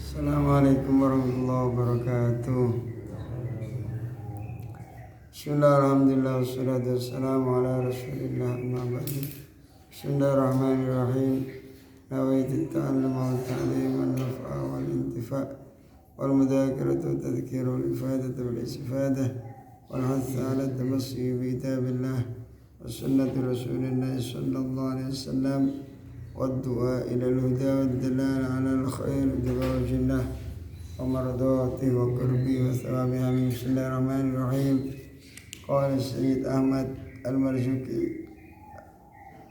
Assalamualaikum warahmatullahi wabarakatuh. Bismillahirrahmanirrahim. Wassalatu wassalamu ala rasulillah amma ba'du. Bismillahirrahmanirrahim. Nawaitu ta'allum wa ta'lim wa naf'a wal intifa' wal mudzakaratu wa tadhkiru wal ifadatu wal istifadah wal hath ala tamassuki bi kitabillah wa sunnati rasulillah sallallahu alaihi wasallam والدعاء إلى الهدى والدلال على الخير بوجه الله ومرضاته وقربه وثوابها من بسم الله الرحمن الرحيم. قال السيد أحمد المرزوقي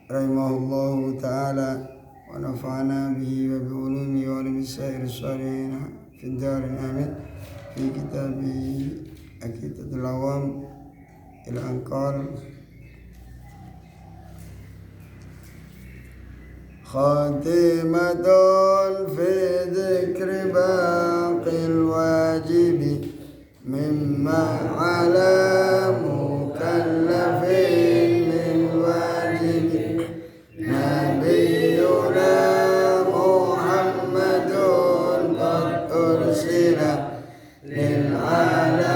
رحمه الله تعالى ونفعنا به وبعلومه وعلم سائر الصالحين في الدار آمين في كتابه عقيدة العوام إلى أن قال خاتمة في ذكر باقي الواجب مما على مكلف من واجب نبينا محمد قد أرسل للعالمين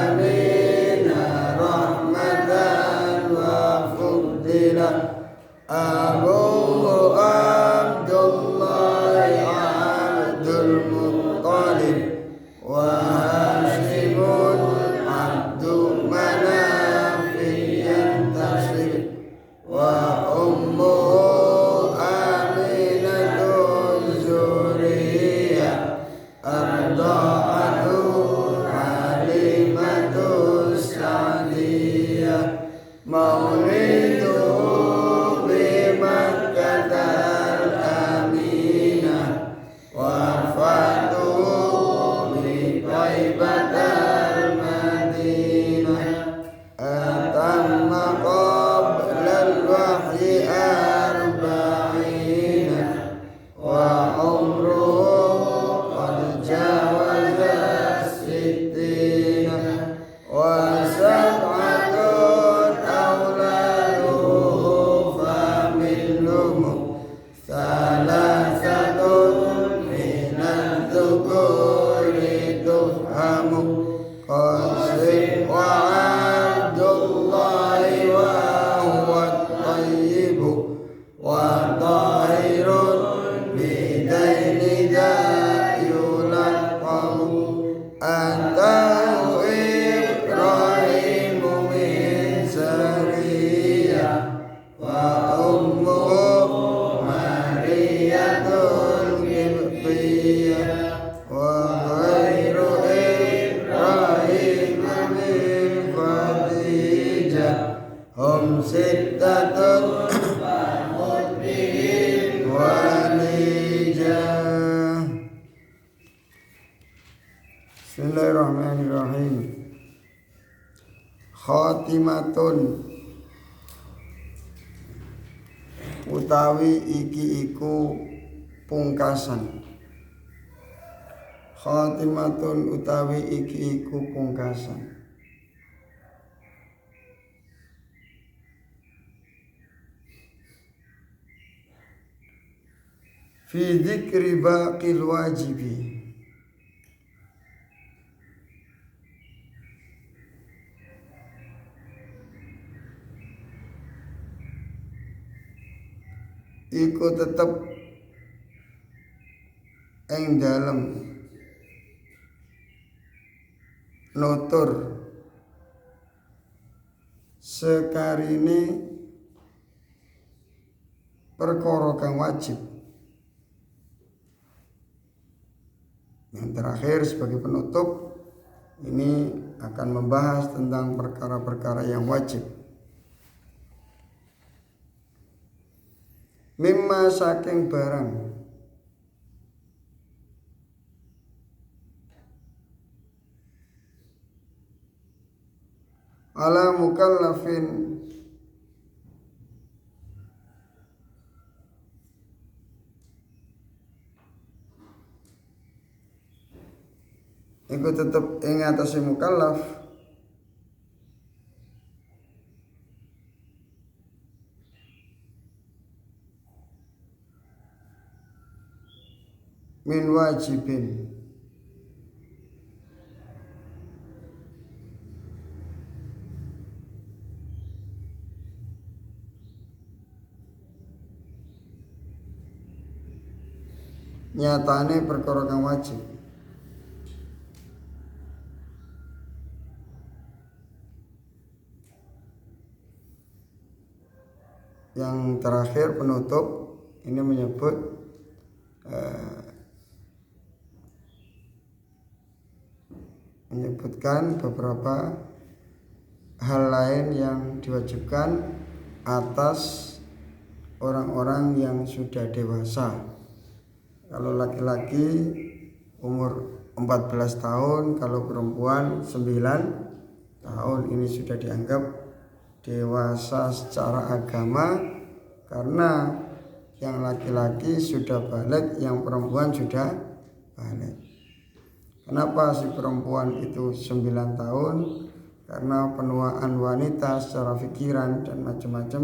رحمة وفضل أبوه عبد الله عبد المطلب وهاشم عبد مناف ينتصر وأمه آمنة الزهرية أرضعته حليمة السعدية مولده بمكة الأمينة وفاته بطيبة المدينة أتم قبل الوحي 40 وعمره قد جاوز 60 وسبعة أولاده فمنهم 3 من الذكور تفهم قاسم وعبد الله وهو الطيب وطاهر بدين ذا يلقب أتاه إبراهيم من سرية وأمه مرية القبطية وغير إبراهيم من خديجة هم 6 فخذ بهم وليجا. Bismillahirrahmanirrahim. Khatimatun utawi iki iku pungkasan. Khatimatun utawi iki iku pungkasan. Fi dzikri baqil wajibi. Iku tetep ing dalem nutur sekarine perkara kang wajib. Yang terakhir sebagai penutup ini akan membahas tentang perkara-perkara yang wajib. Mimma saking barang ala mukallafin iku tetep ing atase mukallaf min wajibin nyatane perkara kang wajib. Yang terakhir penutup ini menyebutkan beberapa hal lain yang diwajibkan atas orang-orang yang sudah dewasa. Kalau laki-laki umur 14 tahun, kalau perempuan 9 tahun, ini sudah dianggap dewasa secara agama karena yang laki-laki sudah balik, yang perempuan sudah balik. Kenapa si perempuan itu 9 tahun? Karena penuaan wanita secara pikiran dan macam-macam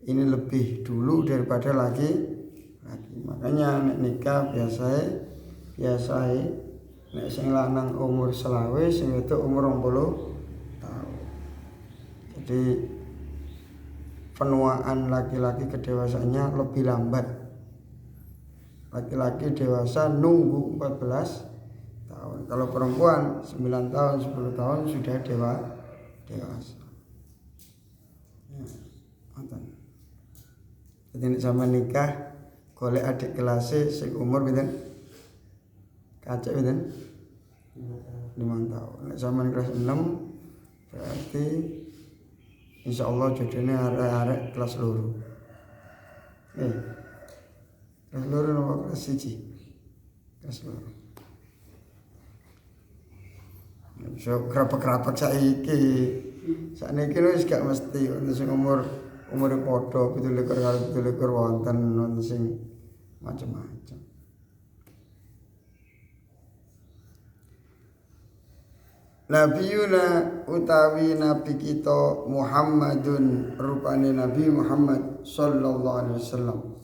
ini lebih dulu daripada laki-laki. Makanya nek nikah biasa nek sing lanang umur selawe, sing wedok umur 20 tahun. Jadi penuaan laki-laki kedewasaannya lebih lambat. Laki-laki dewasa nunggu 14 tahun. Kalau perempuan 9 tahun, 10 tahun sudah dewasa. Jadi nek sama nikah golek adik kelas sing umur pinten? Kacek pinten? 5 tahun. Nek sampean kelas 6 berarti insyaallah jodone arek-arek kelas 2. Kelas 2 napa kelas 1? Kelas 2. So kerapek-kerapek saiki. Sakniki wis gak mesti sing umur padha 17 karo 17 wonten sing macam-macam. Nabiyuna utawi nabi kita Muhammadun, rupane Nabi Muhammad sallallahu alaihi wasallam.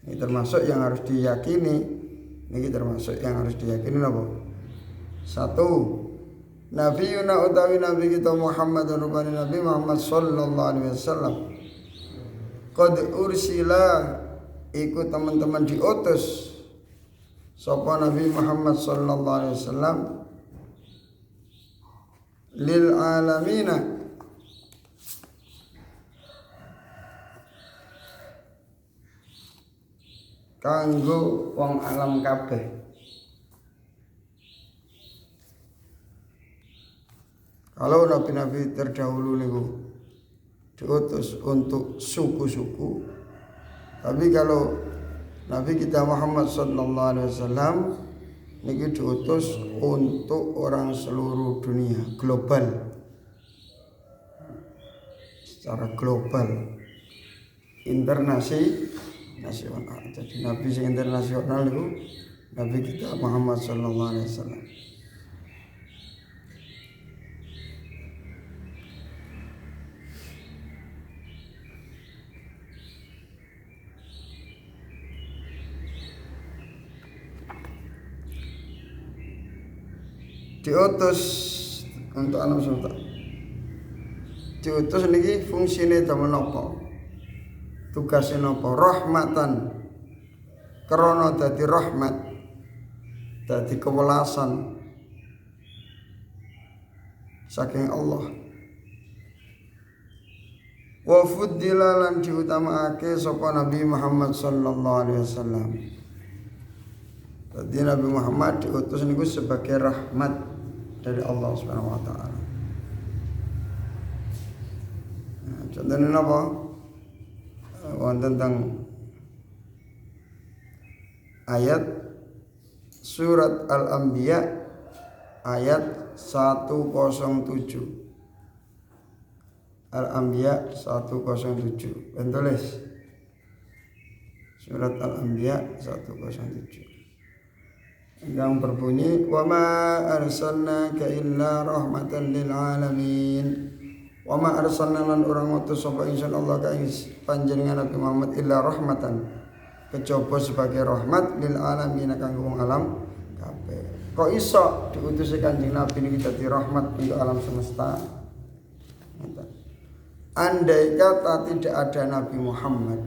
Ini termasuk yang harus diyakini. Napa? 1. Nabiyuna utawi nabi kita Muhammadun, rupane Nabi Muhammad sallallahu alaihi wasallam. Qad ursila, iku teman-teman diutus sapa Nabi Muhammad sallallahu alaihi wasallam lil alamina, kanggo wong alam kabeh. Kalau nabi-nabi terdahulu niku diutus untuk suku-suku, tapi kalau Nabi kita Muhammad sallallahu alaihi wasallam niki diutus untuk orang seluruh dunia, global. Secara global. Internasional. Jadi Nabi sing internasional itu Nabi kita Muhammad sallallahu alaihi wasallam. Diutus untuk alam semesta. Diutus niki fungsine damel napa? Tugase napa? Rahmatan. Krana dadi rahmat, dadi kewelasan saking Allah. Wa fuddila lan diutamaake sapa Nabi Muhammad sallallahu alaihi wasallam. Jadi Nabi Muhammad diutus niku sebagai rahmat dari Allah Subhanahu wa taala. Nah, contohnya apa? Wonten tentang ayat surat Al-Anbiya ayat 107. Al-Anbiya 107. Bentulis. Surat Al-Anbiya 107. Yang berbunyi wa ma arsalnaka illa rahmatan lil alamin. Wa ma arsalna lan orang ngutus sapa ingsun Allah ka ing panjenengan Nabi Muhammad illa rahmatan, kejaba sebagai rahmat lil alamin kanggo wong alam kabeh. Kok iso diutus Kanjeng Nabi niki dadi rahmat untuk alam semesta? Andai kata tidak ada Nabi Muhammad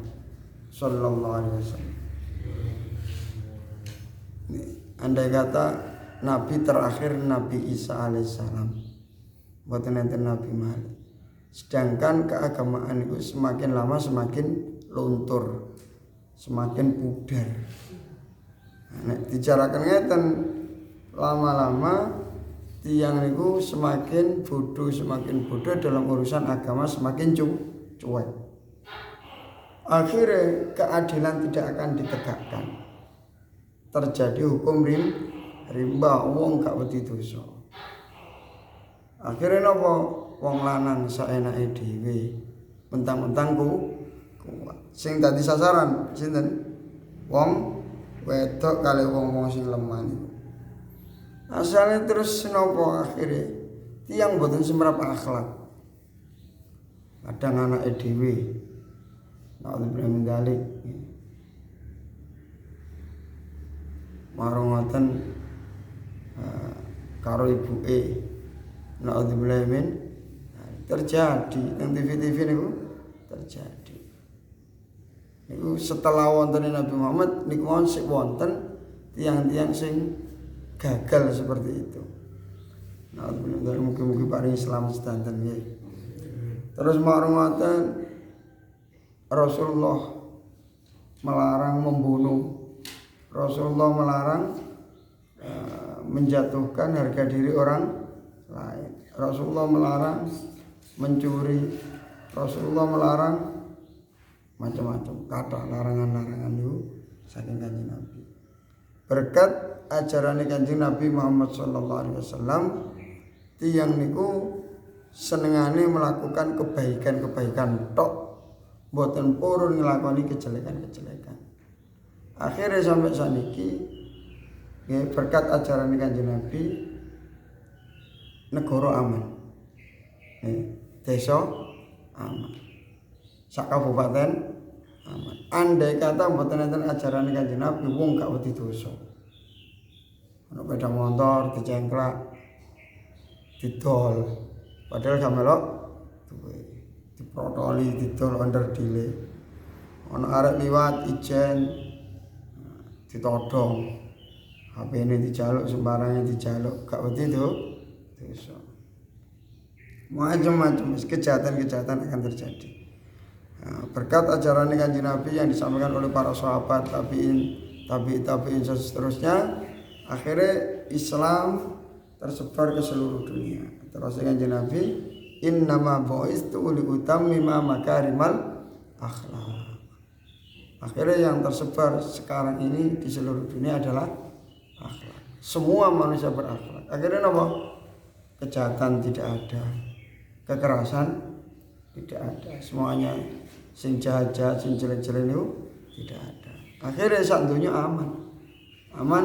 sallallahu alaihi wasallam, Andai kata Nabi terakhir Nabi Isa alaihissalam, mboten enten Nabi malih. Sedangkan keagamaan itu semakin lama semakin luntur, semakin pudar. Nek dicarakan ngeten, lama-lama tiang niku semakin bodoh dalam urusan agama, semakin cuek. Akhirnya keadilan tidak akan ditegakkan. Terjadi hukum rimba, wong gak wedi dosa. Akhirnya napa? Wong lanang saenake dhewe, mentang-mentang kuat. Sing dadi sasaran sinten? Wong wedok kali wong-wong sing lemah niku. Asalnya terus napa akhirnya tiyang boten semrap akhlak. Kadang anake dhewe na'udzubillah min dzalik. Marang ngoten karo ibuke na'udzubillah min terjadi nang TV-TV niku terjadi. Niku setelah wonten Nabi Muhammad niku wonten tiang-tiang sing gagal seperti itu. Na'udzubillah, mugi-mugi paring Islam sedanten nggih. Terus marang ngoten Rasulullah melarang membunuh. Rasulullah melarang menjatuhkan harga diri orang lain. Rasulullah melarang mencuri. Rasulullah melarang macam-macam kata larangan-larangan itu saking Kanjeng Nabi. Berkat ajaran Kanjeng Nabi Muhammad sallallahu alaihi wasallam, tiyang niku senengane melakukan kebaikan-kebaikan tok, mboten purun nglakoni kejelekan-kejelekan. Akhirnya sampai saniki berkat ajaran Kanjeng Nabi negara aman. Desa aman. Sak kabupaten aman. Andai kata mboten enten ajaran Kanjeng Nabi, wong gak wedi dosa. Ana sepeda motor dicengklak, didol. Padahal gak melok duwe. Diprotoli, didol under delay. Ana arek liwat ijen ditodong. HP ini dijaluk sembarangnya dijaluk, gak wedi dosa. Macam-macam kejahatan-kejahatan akan terjadi. Berkat ajaran Kanjeng Nabi yang disampaikan oleh para sahabat, tabi'in seterusnya, akhirnya Islam tersebar ke seluruh dunia. Terus Kanjeng Nabi, innama bu'istu liutammima makarimal akhlak. Akhirnya yang tersebar sekarang ini di seluruh dunia adalah akhlak. Semua manusia berakhlak. Akhirnya apa? Kejahatan tidak ada, kekerasan tidak ada, semuanya sing jahat-jahat, sing jelek-jelek itu tidak ada. Akhirnya sak dunya aman,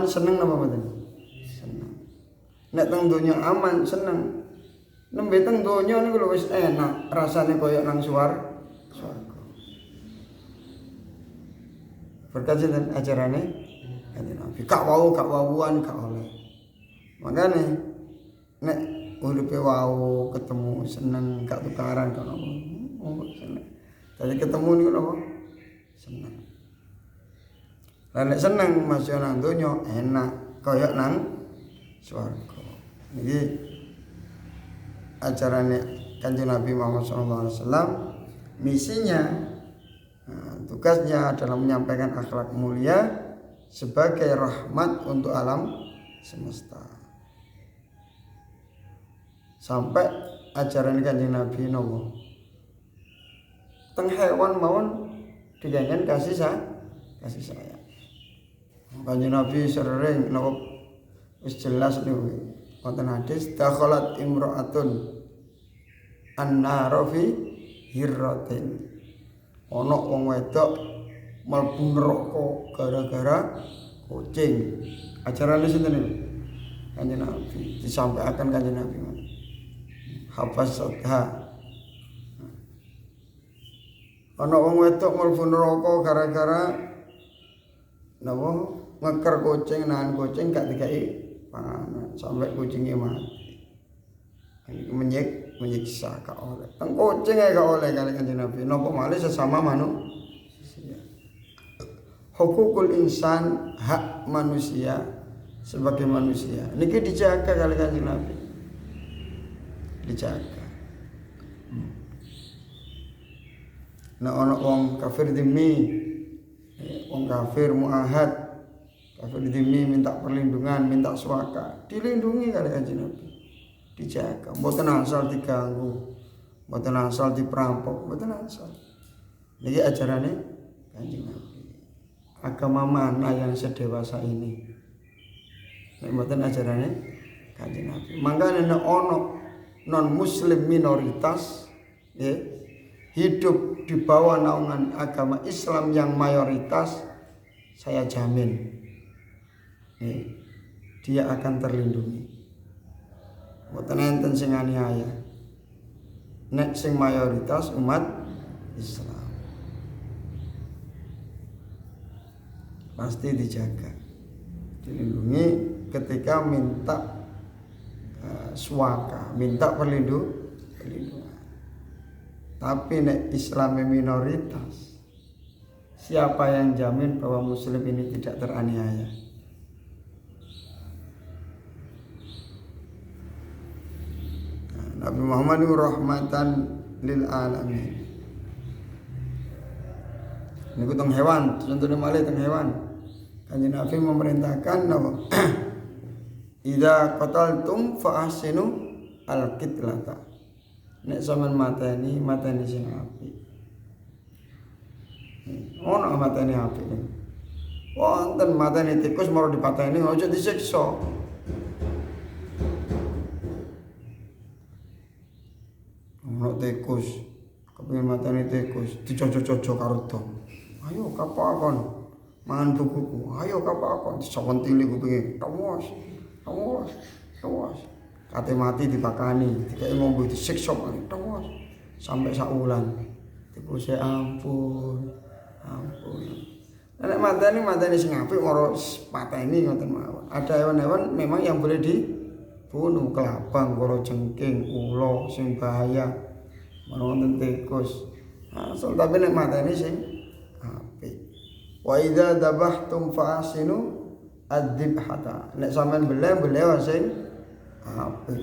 seneng apa mboten? Seneng. Nek teng dunya aman seneng, nembe teng dunya niku lho wis enak, rasane koyo nang swarga. Berkat sinten ajarane Kanjeng Nabi. Gak wawuan gak oleh. Makane nek uripe wau ketemu seneng gak tukaran kok seneng. Dadi ketemu niku napa? Seneng. Lah nek seneng masih nang donya enak kaya nang swarga. Niki ajarane Kanjeng Nabi Muhammad SAW, misinya tugasnya adalah menyampaikan akhlak mulia sebagai rahmat untuk alam semesta. Sampai ajaran Kanjeng Nabi nopo teng hewan mawon diganjen kasih sayang. Kanjeng Nabi sering nopo wis jelas niku wonten hadis dakhalat imra'atun an-nara fi hirratin. Ana wong wedok mlebu neraka gara-gara kucing. Ajarane sinten niku? Kanjeng Nabi disampaikan Kanjeng Nabi. Hafazatha. Ana wong wedok mlebu neraka gara-gara napa? Ngeker kucing, nahan kucing gak dikai panganan sampai kucingnya mati. Ini menyiksa gak oleh. Teng kucing gak oleh kali Kanjeng Nabi. Napa malih sesama manusia. Hukukul insan, hak hak manusia sebagai manusia niki dijaga kali Kanjeng Nabi. Dijaga. Nah ana wong kafir dhimmi, wong kafir muahad, kafir dhimmi minta perlindungan, minta suaka, dilindungi kali Kanjeng Nabi. Dijaga, mboten asal diganggu, mboten asal diperampok, mboten asal. Niki ajarane Kanjeng Nabi. Agama mana yang sedewasa ini? Nek mboten ajarane Kanjeng Nabi. Mangkane nek ono non muslim minoritas ya, hidup di bawah naungan agama Islam yang mayoritas, saya jamin ya, dia akan terlindungi. Mboten enten sing aniaya. Nek sing mayoritas umat Islam pasti dijaga, dilindungi ketika minta suaka, minta perlindungan. Tapi nek Islam minoritas, siapa yang jamin bahwa muslim ini tidak teraniaya? Nabi Muhammad rahmatan lil alamin. Niku teng hewan, contohnya malih teng hewan. Kanjeng Nabi memerintahkan napa? Idza qataltum fa ahsinu al-qitlata. Nek sampean mateni sing apik. Ono mateni apik. Wonten mateni tikus mau dipateni aja disiksa. Ono tikus, kepengin mateni tikus, dicocok-cocok karo dom. Ayo kapakon mangan bukuku, ayo kapakon disawentili kupinge tawas kate mati dipakani dikek ngombe disiksa tawas sampai sak wulan tikus ampun nek mateni sing apik ora pateni ngoten mawon. Ada hewan-hewan memang yang boleh dibunuh, kelabang, kalajengking, ula sing bahaya, wonten tikus. Asal tapi nek mateni sing wa idza dabahtum fa asinu adzibhata. Nek sampean beleh sing apik.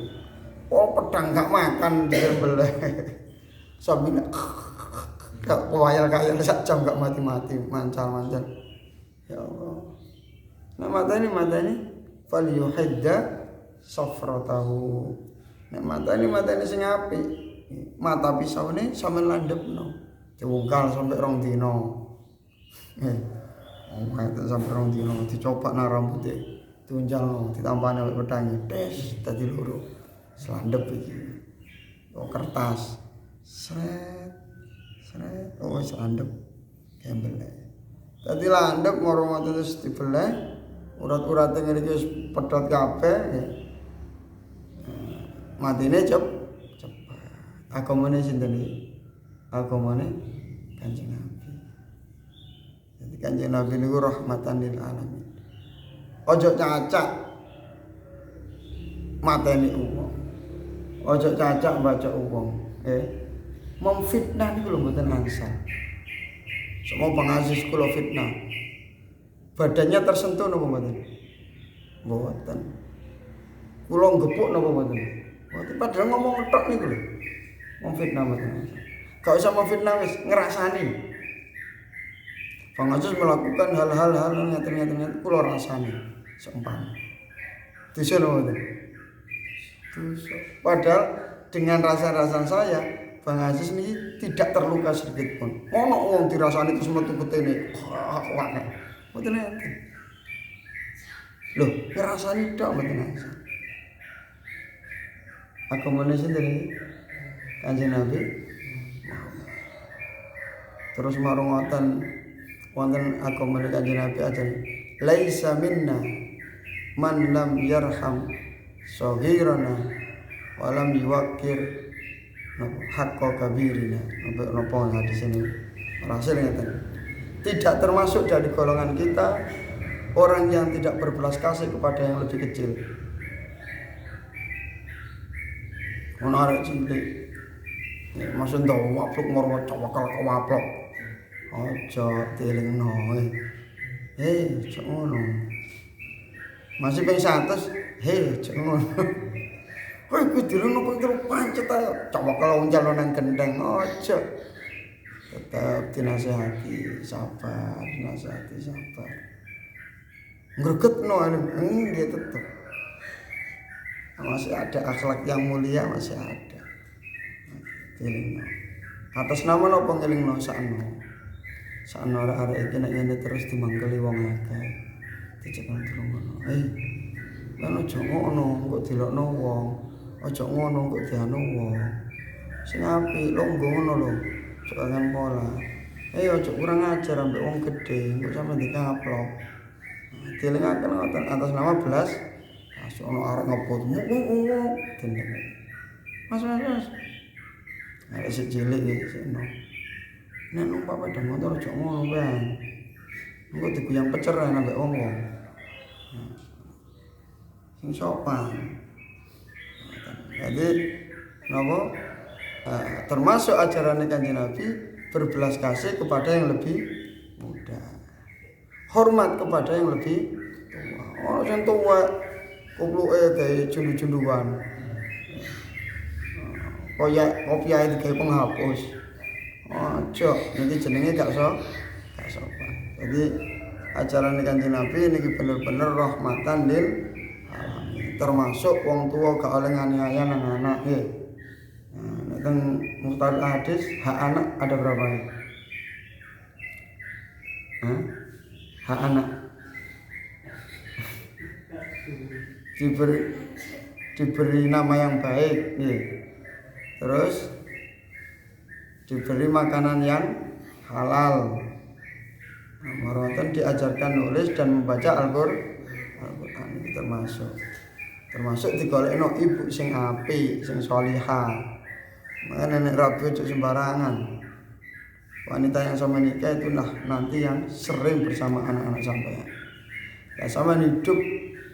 Oh pedang gak makan beleh. Sambil gak wayal-kayal sak jam gak mati-mati, mancal-mancal. Ya Allah. Nek mateni fal yuhidda safratahu. Nek mateni sing apik. Mata pisaune sampean landhepno. Diwungkal sampai 2 dina. Itu sampai 2 dina dicoba nang rambuté, tunjalno, ditampani oleh pedangi, tes dadi loro. Selandep iki. Oh kertas. Sret. Oh selandep. Kembel. Dadi landep moro terus dibeleh, urat-urate ngene iki wis pedhot kabeh. Matine cepet. Agamane sinten iki? Agamane Kanjeng Nabi. Jadi Kanjeng Nabi niku rahmatan lil alamin. Ojo cacak mateni wong. Ojo cacak baca wong. Memfitnah niku lho mboten angsal. Semua pengasis kula fitnah. Badannya tersentuh napa mboten? Mboten. Kula gepuk napa mboten? Mboten. Padahal ngomong tok niku lho. Memfitnah mboten. Gak usah memfitnah wis ngrasani. Pengajian melakukan hal-hal nyata-nyata kula rasani seumpama. Dosa lho. Padahal dengan rasa-rasa saya Bang Aziz ini tidak terluka sedikit pun. Ono wong dirasani terus metu ketene. Wah. Mboten enten. Loh, ngrasani tok mboten enten. Agamane sinten Kanjeng Nabi. Terus marang wonten agamane Kanjeng Nabi ajan laisa minna man lam yarham saghirana wa lam yuwaqqir hakka kabirina. Napa hadis ini rasul ngeten. Tidak termasuk dari golongan kita orang yang tidak berbelas kasih kepada yang lebih kecil. Ono arek cilik. Maksud ndok wapluk moro cawakal waplok. Aja dilingno. Cok ngono. Masih ping 100. Hei, jangan. Kowe iku direno ping 3 pancet ae. Coba kalau uncal nang gendeng aja. Tetap dinasehati, sabar, dinasehati, sabar. Ngregetno nggih tetep. Masih ada akhlak yang mulia, masih ada. Ngelingno. Atas nama napa ngelingno sakno. Sakno arek-arek iki nek ngene terus dimanggeli wong akeh. Dicekel ngono. Lan aja ngono, kok dilokno wong. Aja ngono kok dianu wong. Sing apik longgo ngono lho. Jangan pola. Aja kurang ajar ambek wong gedhe, kok sampe dikaplok. Dielingaken ngoten atas nama belas. Ono arek ngebut. Dendeng. Mas. Arek sik cilik iki sekno. Nek numpak sepeda motor aja ngono, Bang. Engko diguyang peceran ambek wong-wong. Sing sopan. Jadi napa? Termasuk ajaran Kanjeng Nabi berbelas kasih kepada yang lebih muda. Hormat kepada yang lebih tua. Orang yang tua kupluke gawe jundu-junduan. Kaya kopiahe digawe penghapus. Aja, nanti jenenge gak sopan. Jadi ajaran Kanjeng Nabi niki bener-bener rahmatan lil alamin. Termasuk wong tua gak oleh nganiaya nang anak nggih. Teng Muhtar hadis hak anak ada berapa nih? Hak anak diberi nama yang baik nih. Terus diberi makanan yang halal. Marwatan diajarkan nulis dan membaca Al-Qur'an itu termasuk digolekno ibu sing apik, sing sholihah. Makanya nenek rabi itu sembarangan. Wanita yang sama nikah itulah nanti yang sering bersama anak-anak sampean. Ya sama hidup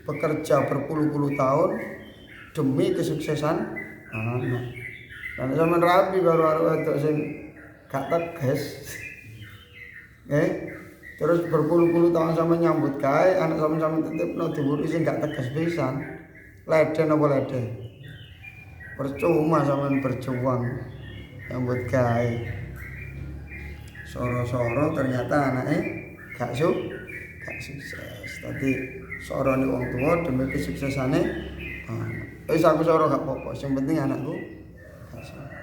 bekerja berpuluh-puluh tahun demi kesuksesan anak. Dan sama rabi baru itu sing gak tegas. Terus berpuluh-puluh tahun sama nyambut gawe, anak sama-sama tetepno diwuri sing gak tegas pisan. Leden apa leden? Percuma sampean berjuang nyambut gawe. Soro-soro ternyata anaknya gak sukses. Tadi sorone wong tua demi kesuksesane anak. Wis aku soro gak apa-apa, sing penting anakku gak sukses.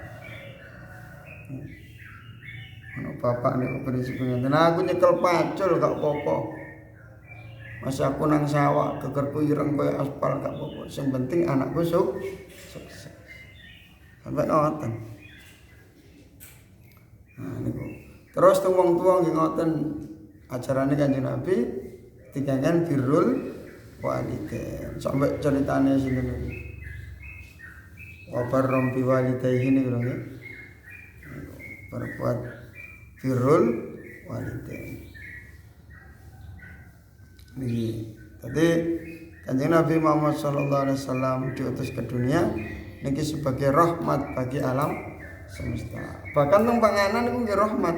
Ono bapak nek prinsip ngene, aku nyekel pacul gak apa-apa. Masih aku nang sawah gegerku ireng kaya aspal gak apa-apa. Sing penting anakku sukses. Sampai ngoten. Niku. Terus teng wong tuwa nggih ngoten ajarane Kanjeng Nabi dikangen birrul walidain. Sampai ceritane sinten niku. Wa barram bi walidayhi niku lho nggih. Berbuat birrul walidain. Niki. Tadi Kanjeng Nabi Muhammad sallallahu alaihi wasallam diutus ke dunia niki sebagai rahmat bagi alam semesta. Bahkan teng panganan niku nggih rahmat.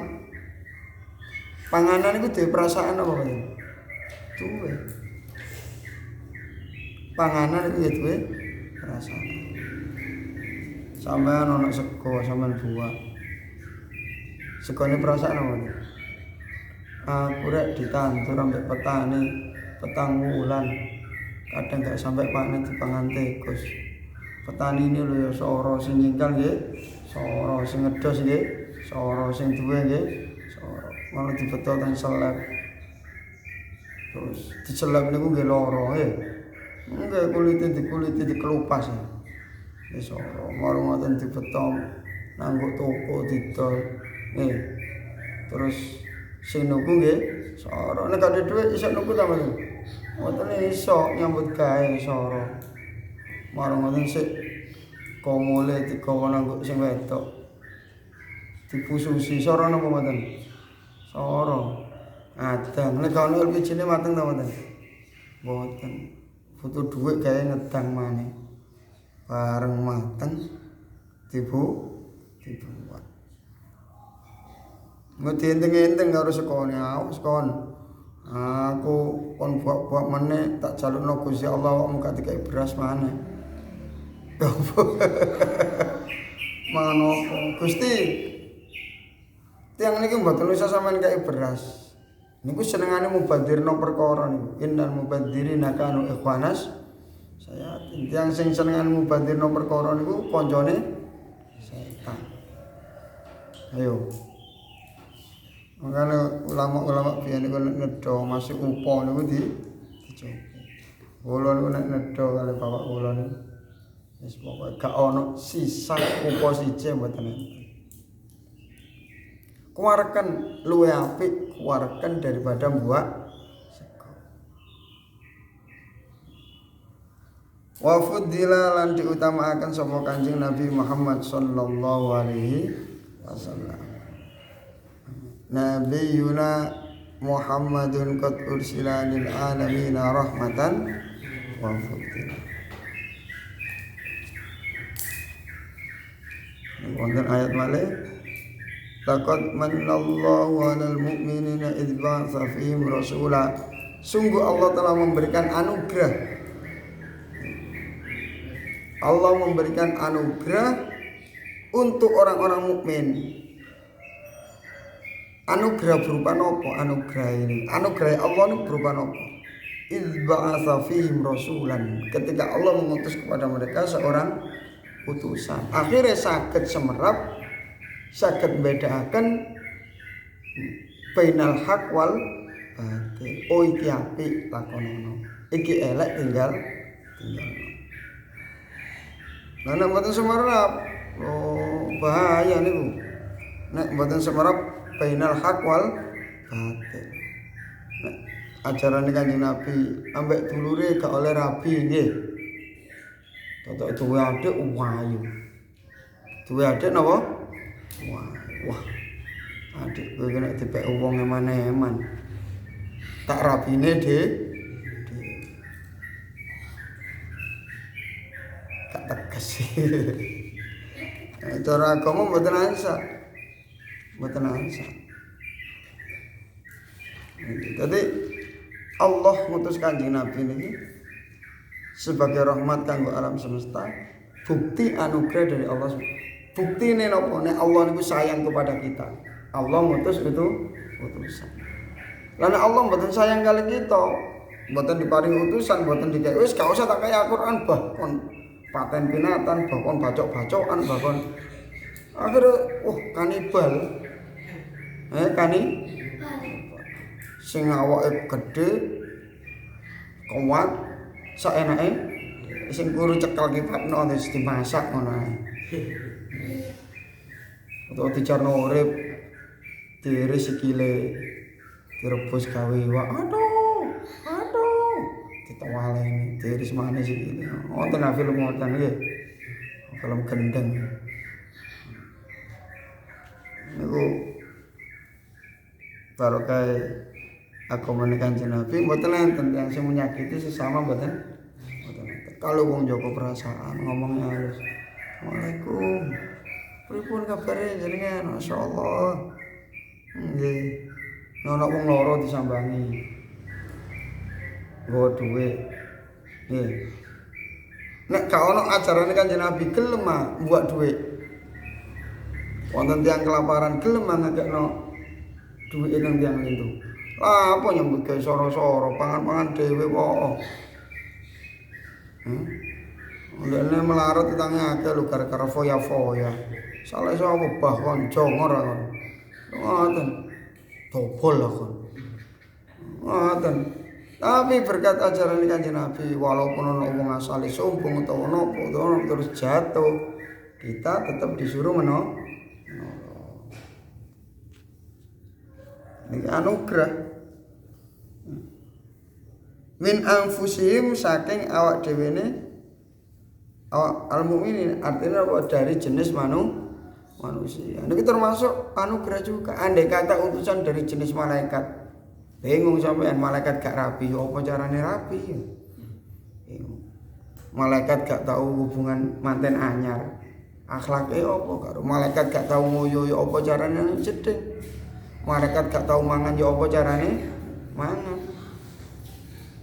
Panganan niku duwe perasaan apa mboten? Duwe. Panganan niku duwe perasaan. Sampeyan ana sego sampeyan buah. Segone perasaan apa mboten? Aku rek ditandur ambek petang wulan. Kadang gak sampai panen dipangan tikus. Petani ini lho ya soro sing nyingkal nggih, soro sing ngedos nggih, soro sing duwe nggih, soro. Malah dibeto teng seleb. Terus diseleb niku nggih lara nggih. Nggih kulite dikelupas. Nggih soro, marang ngoten dibeto nanggo toko didol. Nggih. Terus sing nuku nggih soro. Nek gak ada dhuwit iso nuku ta mboten? Mboten iso nyambut gawe soro. Marang ngoten sik komole digawa nang sing wedok. Dipususi soro napa mboten? Soro. Adang nek ana LPG-ne mateng ta mboten? Mboten. Butuh dhuwit gawe ngedang maneh. Bareng mateng dibuat. Ngenteng-enteng karo sekone, sekon. Aku kon buak-buak meneh tak jalukno Gusti Allah awakmu gak dikai beras maneh. Mangan opo? Gusti. Tiang niki mboten usah sampean kai beras. Niku senengane mubadirno perkara niku. Innal mubadzirina kanu ikhwanas. Saya tiang sing senengane mubadirno perkara niku kancane setan. Ayo. Makanya ulama-ulama biyen niku nek nedha masuk upa niku dicoba. Kula niku nek nedha kali bapak kula niku wis pokoke gak ana sisa upa siji mboten enten. Kuwareken luwih apik kuwareken daripada buak sego. Wa fuddila lan diutamakaken sapa Kanjeng Nabi Muhammad sallallahu alaihi wasallam. Nabiyuna Muhammadun qad ursila lil alamin rahmatan wa fuddila. Wonten ayat malih laqad manallahu 'alal mu'minina idz ba'atsa fihim rasula. Sungguh Allah telah memberikan anugerah. Allah memberikan anugerah untuk orang-orang mukmin. Anugerah berupa nopo? Anugerah ini. Anugerah Allah ini berupa nopo? Idz ba'atsa fihim rasulan. Ketika Allah mengutus kepada mereka seorang utusan. Akhirnya saged semerap, saged mbedakaken bainal haq wal batil. Oh iki apik lakonono. Iki elek tinggal. Lah nek mboten semerap, oh bahaya niku. Nek mboten semerap bainal haq wal batil. Nek ajarane Kanjeng Nabi ambek dulure gak oleh rabi nggih. Totok duwe adik wayu. Duwe adik napa? Wah. Adik kowe nek dipek wong eman-eman. Tak rabine gak tegas. Cara agama mboten ansa. Mboten ansa. Jadi Allah ngutus Kanjeng Nabi niki sebagai rahmat kanggo alam semesta, bukti anugerah dari Allah. Bukti ini nopo? Nek Allah niku sayang kepada kita. Allah ngutus itu utusan. Karena Allah mboten sayang kali kita, mboten diparing utusan, mboten dikek wis gak usah tak kaya Al-Qur'an bahkan paten pinatan, bahkan bacok-bacokan, bahkan akhirnya kanibal. Sing awake gedhe kuat saenake sing kuru cekel kipatno wis dimasak ngono ae. Utawa dicarno urip diiris sikile direbus gawe iwak. Aduh. Ditawaleni diiris maneh sikile. Wonten film ngoten nggih. Film gendeng. Niku barokah agama Kanjeng Nabi mboten enten yang sing menyakiti sesama mboten enten. Kalau wong jaga perasaan ngomongnya halus. Waalaikumsalam. Pripun kabare jenengan? Masyaallah. Nggih. Nek wong loro disambangi. Nggo dhuwit. Nggih. Nek gak ono ajarane Kanjeng Nabi gelem mbuak dhuwit. Wonten tiyang kelaparan gelem ngekekno dhuwit nang tiyang lintu. Lah apa nyambut gawe soro-soro, pangan-pangan dhewe wae. Lene melarat tange akeh lho gara-gara foya-foya. Salah sapa bah kanca ora kon. Ngoten. Dobol lah kon. Ngoten. Tapi berkat ajaran Kanjeng Nabi walaupun ana wong asale sombong utawa napa terus jatuh, kita tetap disuruh menolong. Ini anugerah. Min anfusihim saking awak dhewe ne awak al-mukminin artinya apa dari jenis manusia. Ini termasuk anugerah juga. Andai kata utusan dari jenis malaikat, bingung sampean malaikat gak rapi, apa carane rapi? Bingung. Malaikat gak tahu hubungan manten anyar, akhlake apa karo malaikat gak tahu ngoyo ya apa carane jedeng. Malaikat gak tahu mangan ya apa carane Mana?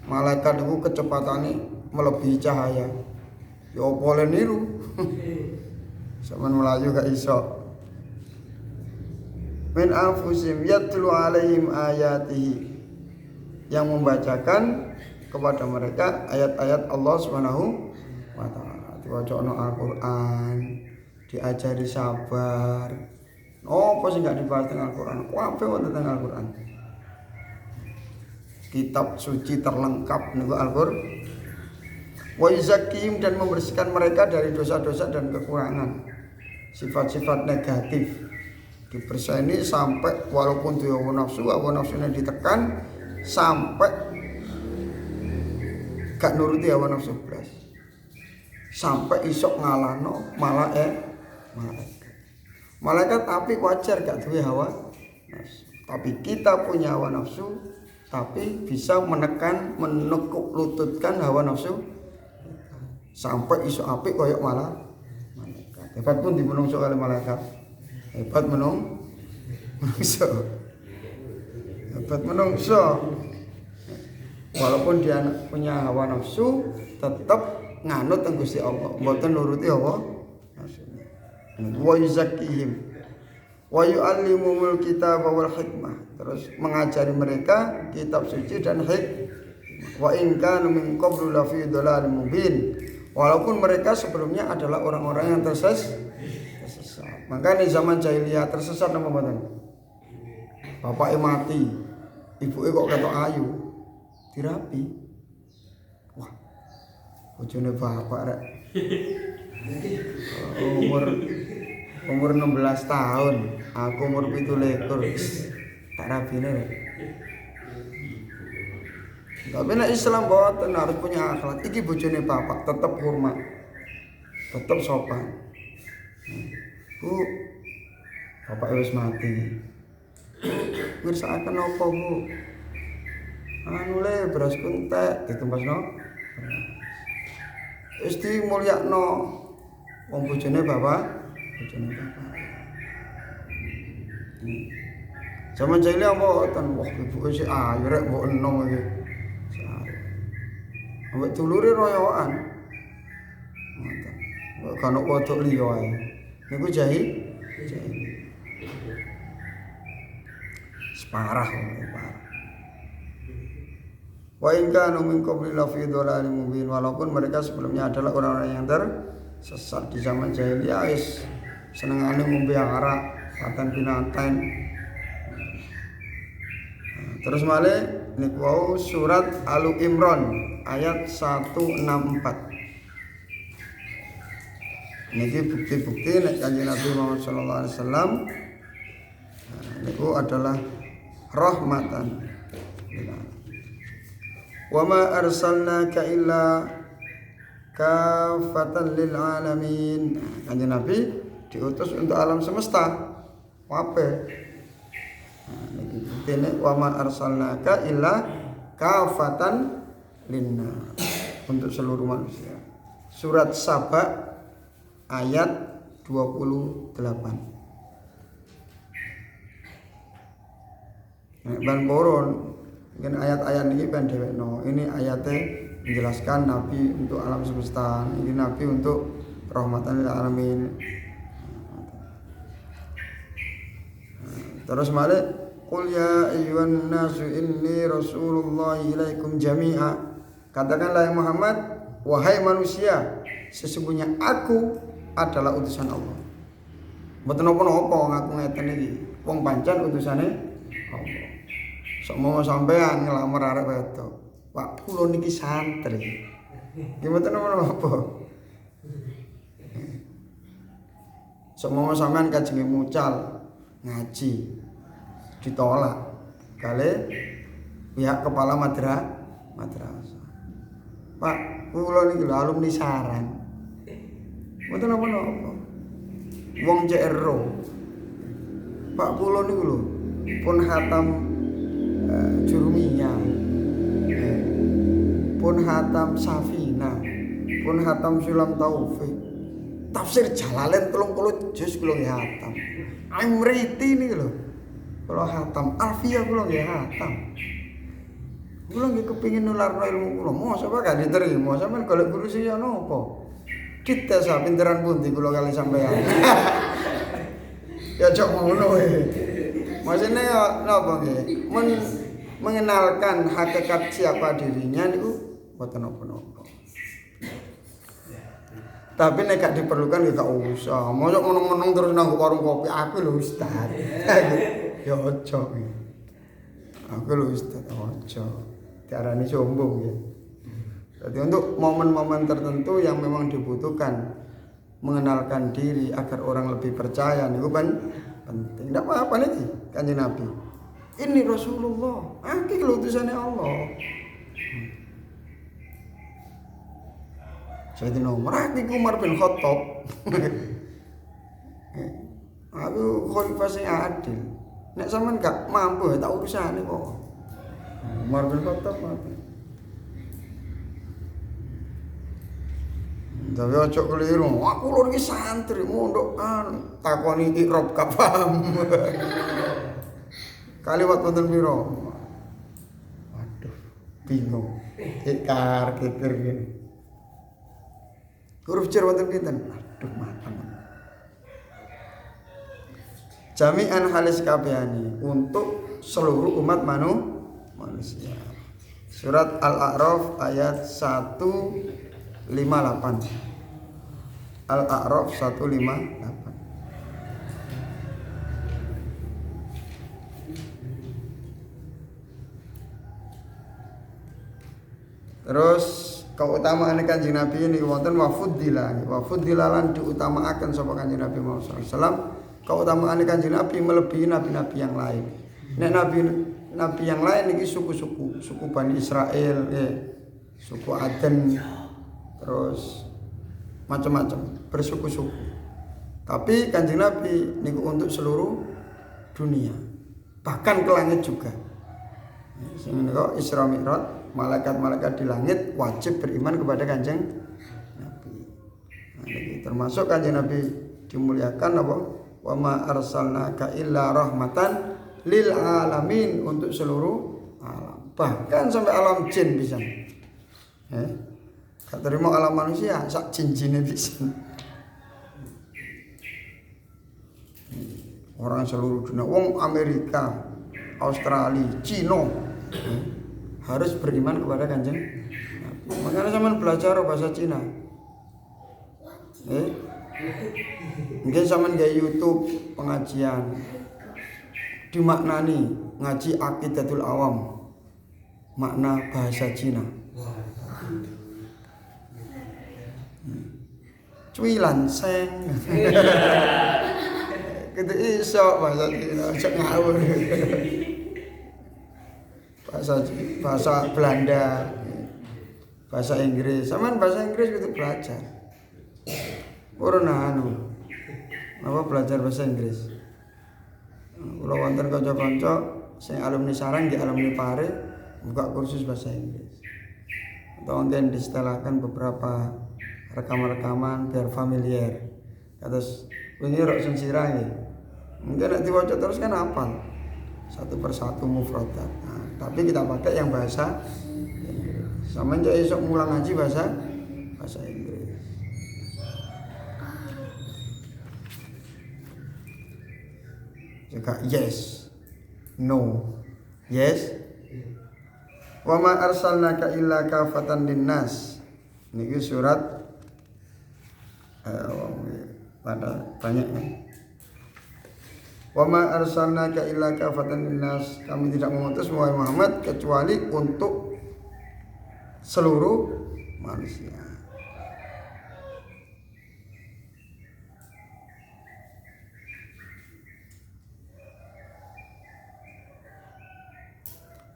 Malaikat itu kecepatannya melebihi cahaya. Ya boleh niru. Sampeyan melayu gak iso. Min anfusim yatlu alaihim ayatihi, yang membacakan kepada mereka ayat-ayat Allah Subhanahu wa taala. Diwacana Al-Qur'an, diajari sabar. Oh, apa sih gak dibahas tentang Al-Qur'an? Kabeh wonten tentang Al-Qur'an. Kitab suci terlengkap niku Al-Qur'an. Wa yuzakkihim, dan membersihkan mereka dari dosa-dosa dan kekurangan, sifat-sifat negatif. Dibersihani sampai walaupun dia hawa nafsunya ditekan sampai gak nuruti hawa nafsu belas, sampai isok ngalahno malaikat tapi wajar gak duwe hawa nafsu. Tapi kita punya hawa nafsu, tapi bisa menekan, menekuk lututkan hawa nafsu sampai isok apik koyok malaikat. Hebat pun dimenungso oleh malaikat. Hebat menungso. Hebat menungso. Walaupun dia punya hawa nafsu, tetap nganut teng Gusti Allah, mboten nuruti hawa nafsu. Wa yuzakkihim wa yu'allimumul kitaba wal hikmah, terus mengajari mereka kitab suci dan hikmah. Wa in kanu min qablu la fi dhalalin mubin, walaupun mereka sebelumnya adalah orang-orang yang tersesat. Maka di zaman jahiliyah tersesat nama mboten. Bapaknya mati, ibuke kok ketok ayu, dirapi. Wah, bojone bapak rek. Umur 16 tahun, aku umur 17. Tak rapine rek. Tapi nek Islam boten harus punya akhlak. Iki bojone bapak, tetap hormat. Tetap sopan. Bu, bapak wis mati. Ngersakaken apa, Bu? Anu le beras kuntek ditumpasno. Wis dimulyakno wong bojone bapak. Zaman jahiliyah mboten, wah ibuke sik ayu rek mbok enom iki. Ambek dulure royokan. Ngoten. Kok kan wedok liya ae. Niku jahil. Parah. Wa in kanu min qabli la fi dhalalin mubin, walaupun mereka sebelumnya adalah orang-orang yang tersesat di zaman jahiliyah, wis senengane ngombe arak, paten pinanten. Terus malih niku surat Al-Imran ayat 164. Niki bukti-bukti nek Kanjeng Nabi Muhammad sallallahu alaihi wasallam niku adalah rahmatan. Wa ma arsalnaka illa kafatan lil alamin. Kanjeng Nabi diutus untuk alam semesta. Kabeh. Niki buktine wa ma arsalnaka illa kafatan linnas, untuk seluruh manusia. Surat Saba ayat 28. Ban poron mungkin ayat-ayat ini ben dhewekno. Ini ayatnya menjelaskan Nabi untuk alam semesta. Ini Nabi untuk rahmatan lil alamin. Terus malih qul ya ayyuhan nasu inni rasulullah ilaikum jami'a. Katakanlah ya Muhammad, wahai manusia, sesungguhnya aku adalah utusan Allah. Mboten napa-napa ngaku ngeten iki. Wong pancen utusane Allah. Sok mau sampean ngelamar arek wedok. Pak, kula niki santri. Nggih mboten napa-napa. Sok mau sampean kajenge mucal ngaji ditolak kali pihak kepala madrasah. Pak, kula niki lho alumni saran. Mboten napa-napa. Wong CRO. Pak kula niku lho pun hatam Jurumiyah. Pun hatam Safina. Pun hatam Sulam Taufik. Tafsir Jalalain 30 juz kula nggih hatam. Amriti niku lho. Kula hatam Alfiyah kula nggih hatam. Kula nggih kepengin nularno ilmu kula. Mosok gak diterima, sampean golek guru sing ya napa? Dites pinteran pundi kula kali sampean. Ya cok ngono maksudnya ya napa nggih? Mengenalkan hakikat siapa dirinya niku mboten napa-napa. Tapi nek gak diperlukan ya gak usah. Mosok meneng-meneng terus nang warung kopi aku lho Ustaz. Ya ojo. Aku lho Ustaz ojo. Diarani sombong ya. Jadi untuk momen-momen tertentu yang memang dibutuhkan mengenalkan diri agar orang lebih percaya niku kan penting. Ndak apa-apa niki Kanjeng Nabi. Ini Rasulullah, iki utusannya Allah. Sayyidina Umar, iki Umar bin Khattab. Aku khalifah sing adil. Nek sampean gak mampu tak urusane kok. Umar bin Khattab mati. Tapi ojo keliru, aku lho iki santri mondok takoni ikrab gak paham. Kaliwat wonten pira? Waduh, bingung. Kekar ngene. Huruf jar wonten pinten? Aduh, mateng. Jami'an halis kabehane untuk seluruh umat manusia. Surat Al-A'raf ayat 158. Al-A'raf 158. Terus keutamaan Kanjeng Nabi ini wonten wafuddila lan diutamaaken sapa Kanjeng Nabi Muhammad sallallahu alaihi wasallam. Keutamaan Kanjeng Nabi melebihi nabi-nabi yang lain. Nek nabi yang lain iki suku Bani Israel, suku Aden, terus macam-macam bersuku-suku. Tapi Kanjeng Nabi niku untuk seluruh dunia, bahkan ke langit juga. Sing menika Isra Mi'raj, malaikat-malaikat di langit wajib beriman kepada Kanjeng Nabi. Nah, termasuk Kanjeng Nabi dimuliakan apa? Wa ma arsalnaka illa rahmatan lil alamin, untuk seluruh alam. Bahkan sampai alam jin bisa. Gak terima alam manusia, sak jin-jine bisa. Orang seluruh dunia, wong Amerika, Australia, Cina harus beriman kepada Kanjeng Nabi. Makanya zaman belajar bahasa Cina. Mungkin zaman gaya YouTube pengajian dimaknani ngaji Aqidatul Awam, makna bahasa Cina. Cuilan seng. Gitu iso bahasa Cina, cek ngawur. Bahasa Belanda, bahasa Inggris. Sampeyan bahasa Inggris gitu belajar. Ora apa belajar bahasa Inggris. Kula wonten kanca-kanca sing alumni sarang di alumni Pare buka kursus bahasa Inggris. Atau mungkin disetelahkan beberapa rekaman-rekaman biar familiar. Terus wingi rok sing sirah mungkin nek diwaca terus kan hafal satu persatu mufradat. Nah, tapi kita pakai yang bahasa Inggris. Sampeyan yo iso mulang ngaji bahasa Inggris. Juga yes, no, yes. Wa ma arsalnaka illa kafatan linnas. Niki surat pada banyak ya. Wa ma arsalnaka illa kafatan linnas. Kami tidak mengutus Muhammad kecuali untuk seluruh manusia.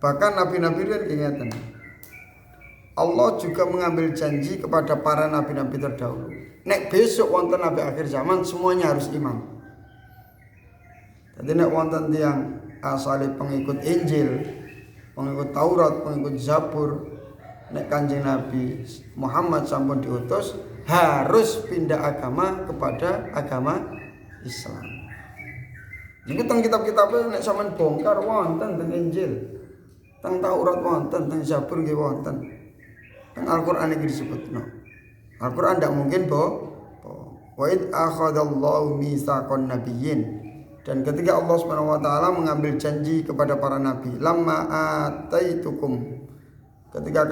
Bahkan nabi-nabi kan ingatan. Allah juga mengambil janji kepada para nabi-nabi terdahulu. Nek besok wonten nabi akhir zaman semuanya harus iman. Jadi nek wonten tiyang asale pengikut Injil, pengikut Taurat, pengikut Zabur, nek Kanjeng Nabi Muhammad sampun diutus harus pindah agama kepada agama Islam. Niku teng kitab-kitab nek sampean bongkar wonten teng Injil. teng Taurat wonten, teng Zabur nggih wonten. Teng Al-Qur'an iki disebutno. Al-Qur'an ndak mungkin wa id akhadallahu mitsaqan nabiyyin. Dan ketika Allah Subhanahu wa taala mengambil janji kepada para nabi, lamma ataitukum, ketika